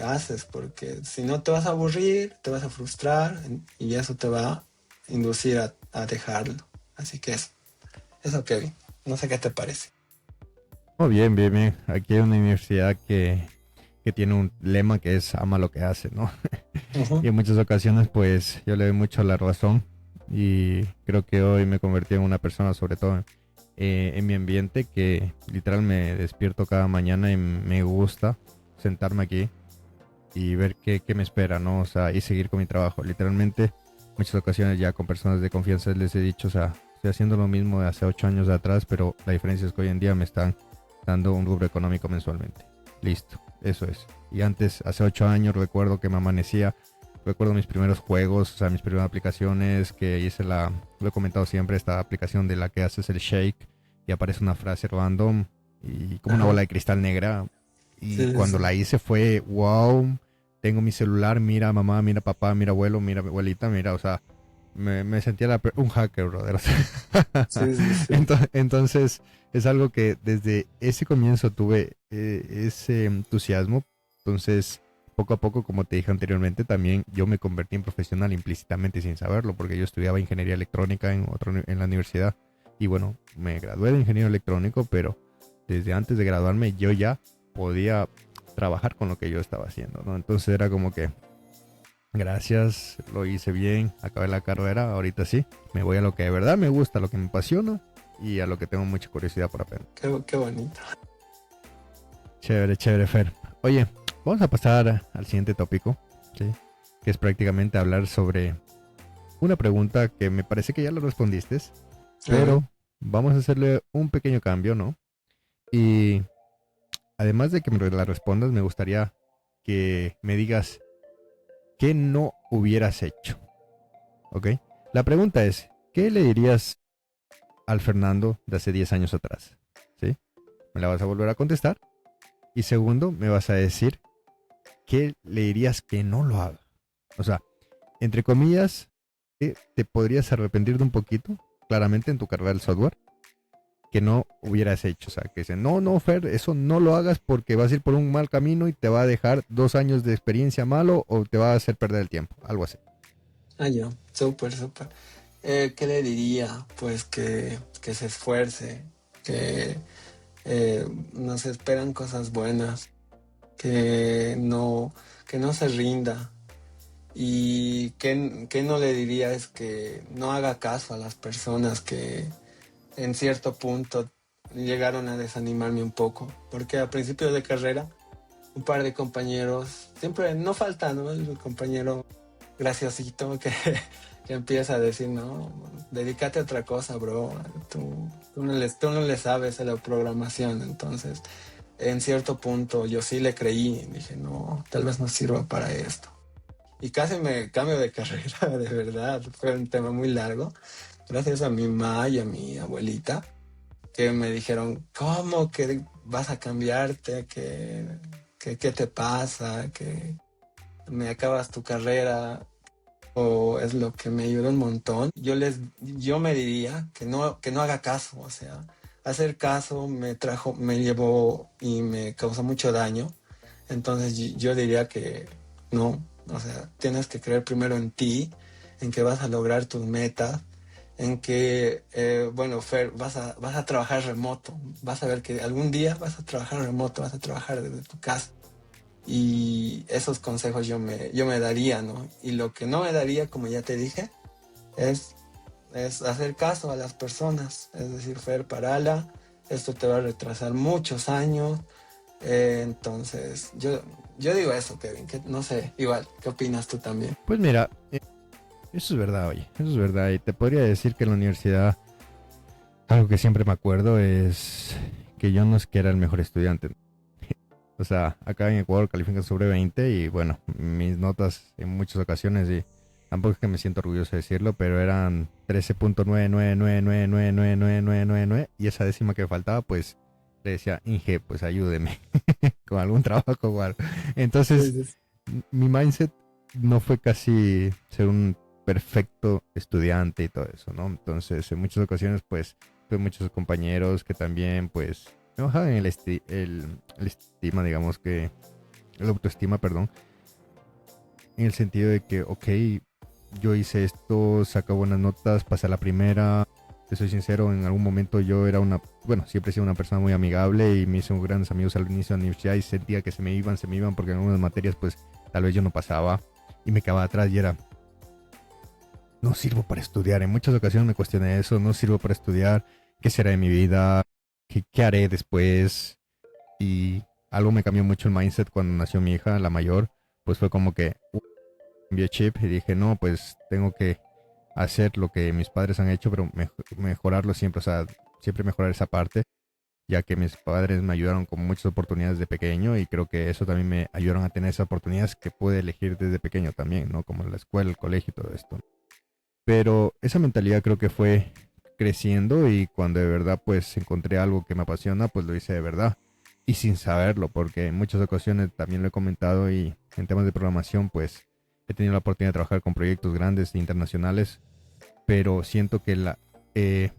haces, porque si no te vas a aburrir, te vas a frustrar y eso te va a inducir a dejarlo. Así que eso, Kevin. No sé qué te parece. Oh, bien, bien, bien. Aquí hay una universidad que tiene un lema que es ama lo que hace, ¿no? Ujú. Y en muchas ocasiones, pues, yo le doy mucho la razón. Y creo que hoy me convertí en una persona, sobre todo en mi ambiente, que literal me despierto cada mañana y me gusta sentarme aquí y ver qué me espera, ¿no? O sea, y seguir con mi trabajo. Literalmente, muchas ocasiones ya con personas de confianza les he dicho, o sea, estoy haciendo lo mismo de hace 8 años atrás, pero la diferencia es que hoy en día me están dando un rubro económico mensualmente. Listo, eso es. Y antes, hace 8 años, recuerdo que me amanecía, recuerdo mis primeros juegos, o sea, mis primeras aplicaciones, que hice lo he comentado siempre, esta aplicación de la que haces el shake y aparece una frase random y como una Ajá. bola de cristal negra. Y Sí, sí, cuando sí. la hice fue, wow, tengo mi celular, mira mamá, mira papá, mira abuelo, mira abuelita, mira, o sea, me sentía un hacker, brother. O sea, Sí, sí, sí. entonces, es algo que desde ese comienzo tuve ese entusiasmo. Entonces, poco a poco, como te dije anteriormente, también yo me convertí en profesional implícitamente sin saberlo, porque yo estudiaba ingeniería electrónica en la universidad. Y bueno, me gradué de ingeniero electrónico, pero desde antes de graduarme yo ya podía trabajar con lo que yo estaba haciendo, ¿no? Entonces era como que, gracias, lo hice bien, acabé la carrera, ahorita sí, me voy a lo que de verdad me gusta, a lo que me apasiona y a lo que tengo mucha curiosidad por aprender. Qué bonito. Chévere, chévere, Fer. Oye, vamos a pasar al siguiente tópico, ¿sí? Que es prácticamente hablar sobre una pregunta que me parece que ya lo respondiste, A ver. pero vamos a hacerle un pequeño cambio, ¿no? Y además de que me la respondas, me gustaría que me digas qué no hubieras hecho, ¿ok? La pregunta es, ¿qué le dirías al Fernando de hace 10 años atrás? ¿Sí? Me la vas a volver a contestar. Y segundo, me vas a decir qué le dirías que no lo haga. O sea, entre comillas, que te podrías arrepentir de un poquito, claramente en tu carrera del software, que no hubieras hecho. O sea, que dicen, no, no, Fer, eso no lo hagas porque vas a ir por un mal camino y te va a dejar 2 años de experiencia malo o te va a hacer perder el tiempo. Algo así. Yo, súper, súper. ¿Qué le diría? Pues que se esfuerce, que nos esperan cosas buenas, que no se rinda. Y que no le diría es que no haga caso a las personas que en cierto punto llegaron a desanimarme un poco, porque a principios de carrera un par de compañeros, siempre no falta, ¿no? El compañero graciosito que empieza a decir, no, dedícate a otra cosa, bro. Tú no le sabes a la programación. Entonces, en cierto punto, yo sí le creí. Dije, no, tal vez no sirva para esto. Y casi me cambio de carrera, de verdad. Fue un tema muy largo. Gracias a mi mamá y a mi abuelita, que me dijeron, ¿cómo que vas a cambiarte? ¿Qué te pasa? ¿Que me acabas tu carrera? O es lo que me ayudó un montón. Yo me diría que no haga caso, o sea, hacer caso me llevó y me causó mucho daño. Entonces yo diría que no, o sea, tienes que creer primero en ti, en que vas a lograr tus metas, en que, bueno, Fer, vas a trabajar remoto, vas a ver que algún día vas a trabajar remoto, vas a trabajar desde tu casa. Y esos consejos yo me daría, ¿no? Y lo que no me daría, como ya te dije, es, es hacer caso a las personas. Es decir, Fer, parala, esto te va a retrasar muchos años. Entonces, yo digo eso, Kevin, que no sé, igual, ¿qué opinas tú también? Pues mira, eso es verdad, oye, eso es verdad. Y te podría decir que en la universidad, algo que siempre me acuerdo es que yo no es que era el mejor estudiante. O sea, acá en Ecuador califican sobre 20 y bueno, mis notas en muchas ocasiones, y tampoco es que me siento orgulloso de decirlo, pero eran 13.999999999 y esa décima que faltaba, pues le decía, Inge, pues ayúdeme con algún trabajo o algo. Sí, Entonces, sí, sí. mi mindset no fue casi ser un perfecto estudiante y todo eso, ¿no? Entonces, en muchas ocasiones, pues, tuve muchos compañeros que también, pues, me bajaban el estima, digamos que, el autoestima, perdón, en el sentido de que, ok, yo hice esto, saca buenas notas, pasé a la primera. Te soy sincero, en algún momento yo era bueno, siempre he sido una persona muy amigable y me hice grandes amigos al inicio de la universidad y sentía que se me iban porque en algunas materias pues tal vez yo no pasaba y me quedaba atrás y era, no sirvo para estudiar. En muchas ocasiones me cuestioné eso, no sirvo para estudiar, ¿qué será de mi vida? ¿Qué haré después? Y algo me cambió mucho el mindset cuando nació mi hija, la mayor, pues fue como que cambié chip y dije, no, pues tengo que hacer lo que mis padres han hecho, pero mejorarlo siempre, o sea, siempre mejorar esa parte, ya que mis padres me ayudaron con muchas oportunidades de pequeño y creo que eso también me ayudaron a tener esas oportunidades que pude elegir desde pequeño también, ¿no? Como la escuela, el colegio y todo esto. Pero esa mentalidad creo que fue creciendo y cuando de verdad pues encontré algo que me apasiona, pues lo hice de verdad y sin saberlo, porque en muchas ocasiones también lo he comentado y en temas de programación pues he tenido la oportunidad de trabajar con proyectos grandes e internacionales, pero siento que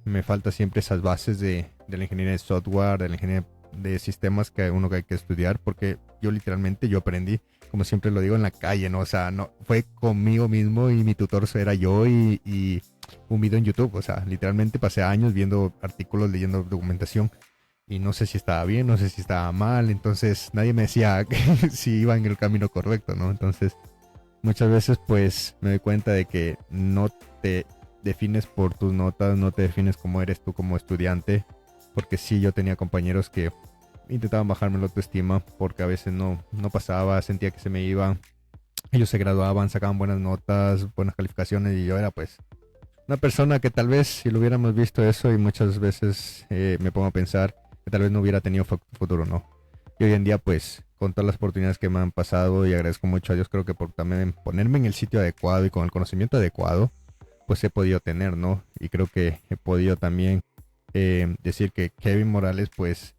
me falta siempre esas bases de la ingeniería de software, de la ingeniería de sistemas que uno que hay que estudiar, porque yo literalmente yo aprendí, como siempre lo digo, en la calle, ¿no? O sea, no fue conmigo mismo y mi tutor era yo y un video en YouTube, o sea, literalmente pasé años viendo artículos, leyendo documentación y no sé si estaba bien, no sé si estaba mal, entonces nadie me decía si iba en el camino correcto, ¿no? Entonces muchas veces pues me doy cuenta de que no te defines por tus notas, no te defines como eres tú como estudiante, porque sí, yo tenía compañeros que intentaban bajarme la autoestima porque a veces no pasaba, sentía que se me iba, ellos se graduaban, sacaban buenas notas, buenas calificaciones y yo era pues una persona que tal vez si lo hubiéramos visto eso y muchas veces me pongo a pensar que tal vez no hubiera tenido futuro, ¿no? Y hoy en día pues con todas las oportunidades que me han pasado y agradezco mucho a Dios creo que por también ponerme en el sitio adecuado y con el conocimiento adecuado pues he podido tener, ¿no? Y creo que he podido también decir que Kevin Morales pues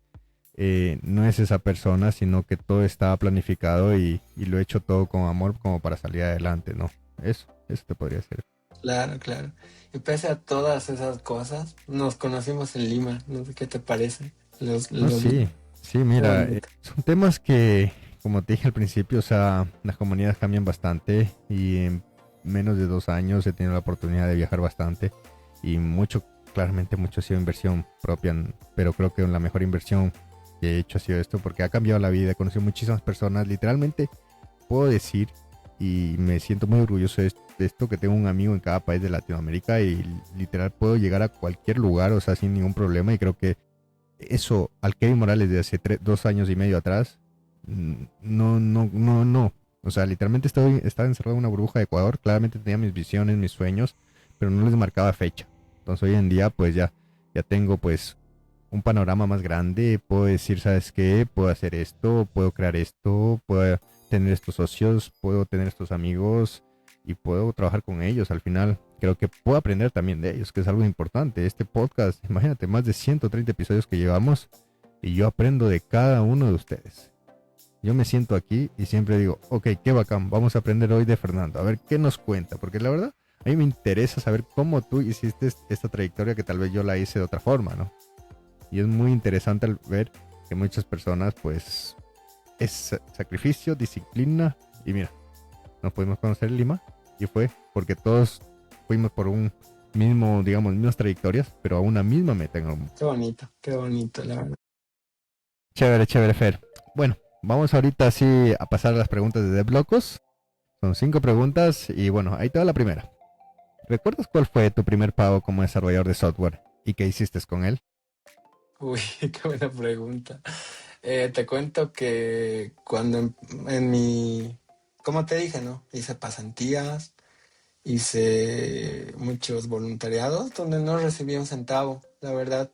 no es esa persona, sino que todo estaba planificado y lo he hecho todo con amor como para salir adelante, ¿no? Eso te podría decir. Claro, claro. Y pese a todas esas cosas, nos conocimos en Lima. No sé qué te parece. No, Lo vi. sí, sí, Qué mira, bonito. son temas que, como te dije al principio, o sea, las comunidades cambian bastante y en menos de 2 años he tenido la oportunidad de viajar bastante y mucho, claramente mucho ha sido inversión propia, pero creo que la mejor inversión que he hecho ha sido esto porque ha cambiado la vida, he conocido muchísimas personas, literalmente puedo decir y me siento muy orgulloso de esto, que tengo un amigo en cada país de Latinoamérica y literal puedo llegar a cualquier lugar, o sea, sin ningún problema y creo que eso al Kevin Morales de hace 2 años y medio atrás, no. O sea, literalmente estaba encerrado en una burbuja de Ecuador. Claramente tenía mis visiones, mis sueños, pero no les marcaba fecha. Entonces hoy en día pues ya tengo pues un panorama más grande. Puedo decir, ¿sabes qué? Puedo hacer esto, puedo crear esto, puedo tener estos socios, puedo tener estos amigos y puedo trabajar con ellos. Al final creo que puedo aprender también de ellos, que es algo importante. Este podcast, imagínate, más de 130 episodios que llevamos y yo aprendo de cada uno de ustedes. Yo me siento aquí y siempre digo, ok, qué bacán, vamos a aprender hoy de Fernando, a ver qué nos cuenta, porque la verdad, a mí me interesa saber cómo tú hiciste esta trayectoria que tal vez yo la hice de otra forma, ¿no? Y es muy interesante al ver que muchas personas, pues, es sacrificio, disciplina, y mira, nos pudimos conocer en Lima, y fue porque todos fuimos por un mismo, digamos, mismas trayectorias, pero a una misma meta en algún. qué bonito, la verdad. Chévere, chévere, Fer. Bueno, vamos ahorita sí a pasar a las preguntas de DevLocos. Son 5 preguntas y bueno, ahí te va la primera. ¿Recuerdas cuál fue tu primer pago como desarrollador de software y qué hiciste con él? Uy, qué buena pregunta. Te cuento que cuando en mi, como te dije, ¿no? Hice pasantías, hice muchos voluntariados donde no recibí un centavo, la verdad.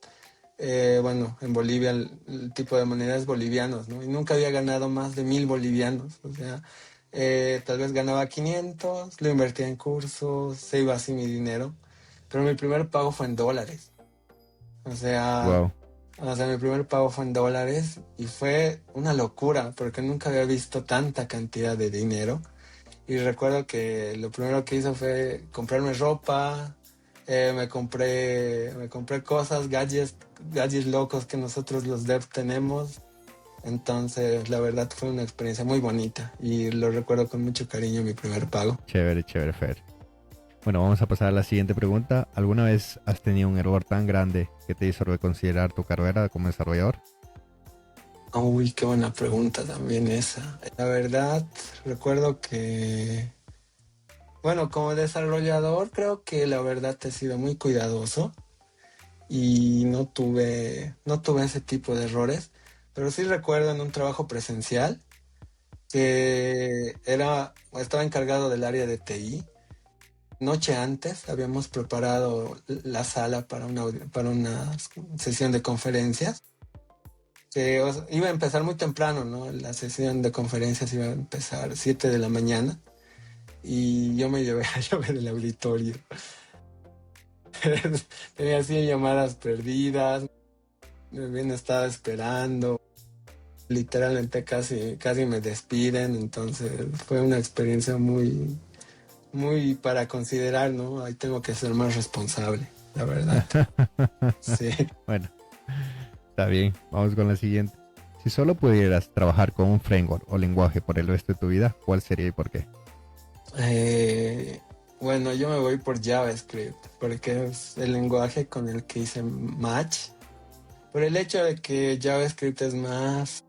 Bueno, en Bolivia el tipo de moneda es bolivianos, ¿no? Y nunca había ganado más de 1.000 bolivianos. O sea, tal vez ganaba 500, lo invertía en cursos, se iba así mi dinero. Pero mi primer pago fue en dólares. O sea, Wow, mi primer pago fue en dólares y fue una locura porque nunca había visto tanta cantidad de dinero. Y recuerdo que lo primero que hice fue comprarme ropa, me compré cosas, gadgets locos que nosotros los devs tenemos. Entonces, la verdad fue una experiencia muy bonita y lo recuerdo con mucho cariño mi primer pago. chévere, chévere, Fer. Bueno, vamos a pasar a la siguiente pregunta. ¿Alguna vez has tenido un error tan grande que te hizo reconsiderar tu carrera como desarrollador? Uy, qué buena pregunta también esa. La verdad, recuerdo que, bueno, como desarrollador creo que la verdad he sido muy cuidadoso y no tuve ese tipo de errores, pero sí recuerdo en un trabajo presencial que estaba encargado del área de TI. Noche antes habíamos preparado la sala para una sesión de conferencias que iba a empezar muy temprano, ¿no? La sesión de conferencias iba a empezar 7 de la mañana y yo me llevé a llave del auditorio. Tenía 100 llamadas perdidas, me bien estaba esperando, literalmente casi, casi me despiden, entonces fue una experiencia muy, muy para considerar, ¿no? Ahí tengo que ser más responsable, la verdad. Sí. Bueno, está bien. Vamos con la siguiente. Si solo pudieras trabajar con un framework o lenguaje por el resto de tu vida, ¿cuál sería y por qué? Eh, bueno, yo me voy por JavaScript, porque es el lenguaje con el que hice match. Por el hecho de que JavaScript es más,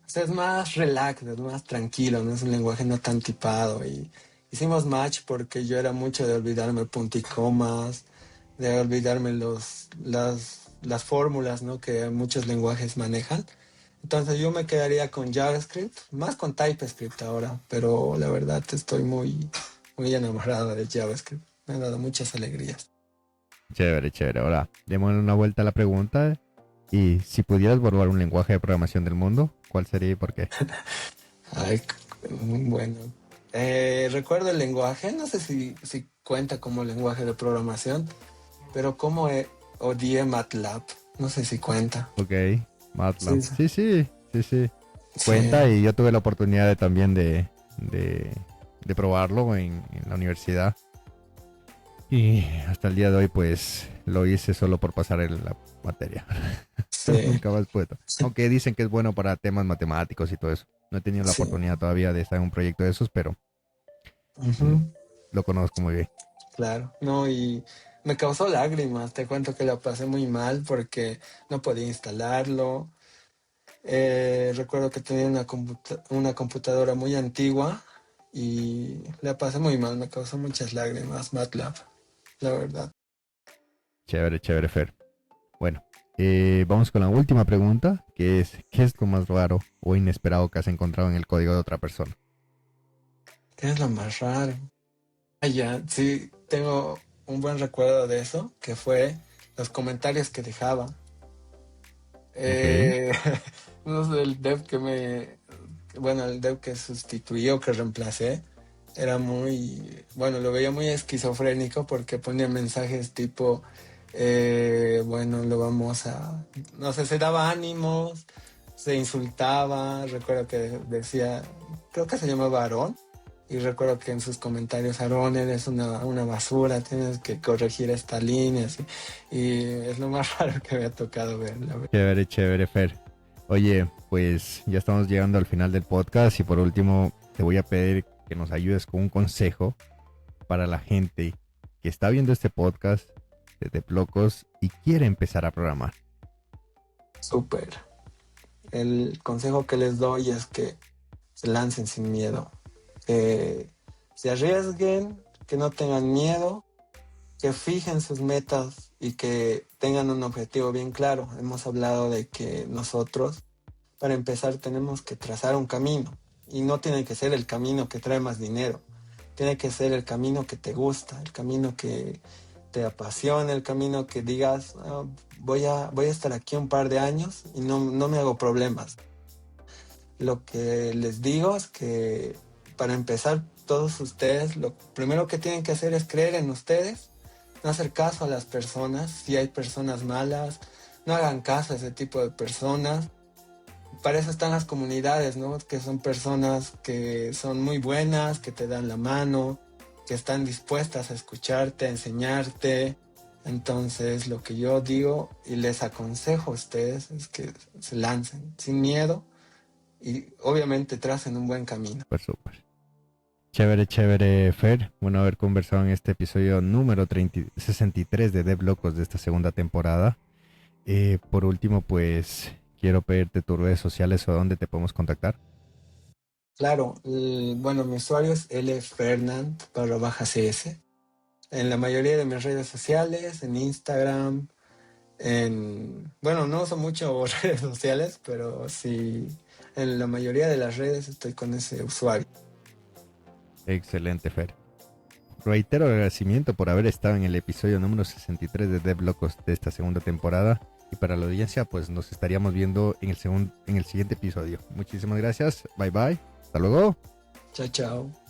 o sea, es más relax, es más tranquilo, no es un lenguaje no tan tipado. Y hicimos match porque yo era mucho de olvidarme punticomas, de olvidarme las fórmulas, ¿no? Que muchos lenguajes manejan. Entonces yo me quedaría con JavaScript, más con TypeScript ahora, pero la verdad estoy muy, muy enamorado de JavaScript. Me ha dado muchas alegrías. Chévere, chévere. Ahora, démosle una vuelta a la pregunta. Y si pudieras borrar un lenguaje de programación del mundo, ¿cuál sería y por qué? Ay, bueno. Recuerdo el lenguaje, no sé si cuenta como lenguaje de programación, pero como odié MATLAB, no sé si cuenta. Ok, MATLAB. Sí, sí, Sí, sí, sí, sí. Cuenta sí. y yo tuve la oportunidad también de probarlo en la universidad. Y hasta el día de hoy, pues lo hice solo por pasar la materia. Sí. Nunca más puedo. Aunque dicen que es bueno para temas matemáticos y todo eso. No he tenido la Sí. oportunidad todavía de estar en un proyecto de esos, pero mm, Ujú. lo conozco muy bien. Claro, no, y me causó lágrimas, te cuento que la pasé muy mal porque no podía instalarlo. Recuerdo que tenía una computadora muy antigua y la pasé muy mal, me causó muchas lágrimas, MATLAB, la verdad. Chévere, chévere, Fer. Bueno, Vamos con la última pregunta, que es, ¿qué es lo más raro o inesperado que has encontrado en el código de otra persona? ¿Qué es lo más raro? Ah, ya, sí, tengo un buen recuerdo de eso, que fue los comentarios que dejaba. Ok. Eh, no sé, el dev que sustituyó, que reemplacé, era muy, bueno, lo veía muy esquizofrénico porque ponía mensajes tipo, bueno, lo vamos a, no sé, se daba ánimos, se insultaba, recuerdo que decía, creo que se llamaba Aarón, y recuerdo que en sus comentarios, Aarón, eres una basura, tienes que corregir esta línea, así, y es lo más raro que me ha tocado ver, la verdad. Chévere, chévere, Fer. Oye, pues ya estamos llegando al final del podcast y por último te voy a pedir que nos ayudes con un consejo para la gente que está viendo este podcast de Deblocos y quiere empezar a programar. Súper. El consejo que les doy es que se lancen sin miedo, que se arriesguen, que no tengan miedo, que fijen sus metas y que tengan un objetivo bien claro. Hemos hablado de que nosotros, para empezar, tenemos que trazar un camino y no tiene que ser el camino que trae más dinero. Tiene que ser el camino que te gusta, el camino que te apasiona, el camino que digas, "Ah, voy a estar aquí un par de años y no me hago problemas". Lo que les digo es que para empezar, todos ustedes, lo primero que tienen que hacer es creer en ustedes, no hacer caso a las personas. Si hay personas malas, no hagan caso a ese tipo de personas. Para eso están las comunidades, ¿no? Que son personas que son muy buenas, que te dan la mano, que están dispuestas a escucharte, a enseñarte. Entonces, lo que yo digo y les aconsejo a ustedes es que se lancen sin miedo y obviamente tracen un buen camino. Pues súper. Chévere, chévere, Fer. Bueno, haber conversado en este episodio número 63 de Deblocos de esta segunda temporada. Por último, pues quiero pedirte tus redes sociales o dónde te podemos contactar. Claro, bueno, mi usuario es lfernand_cs. En la mayoría de mis redes sociales, en Instagram, bueno, no uso mucho redes sociales, pero sí, en la mayoría de las redes estoy con ese usuario. Excelente, Fer. Reitero el agradecimiento por haber estado en el episodio número 63 de Deblocos de esta segunda temporada. Y para la audiencia, pues nos estaríamos viendo en el siguiente episodio. Muchísimas gracias. Bye bye. Hasta luego. Chao, chao.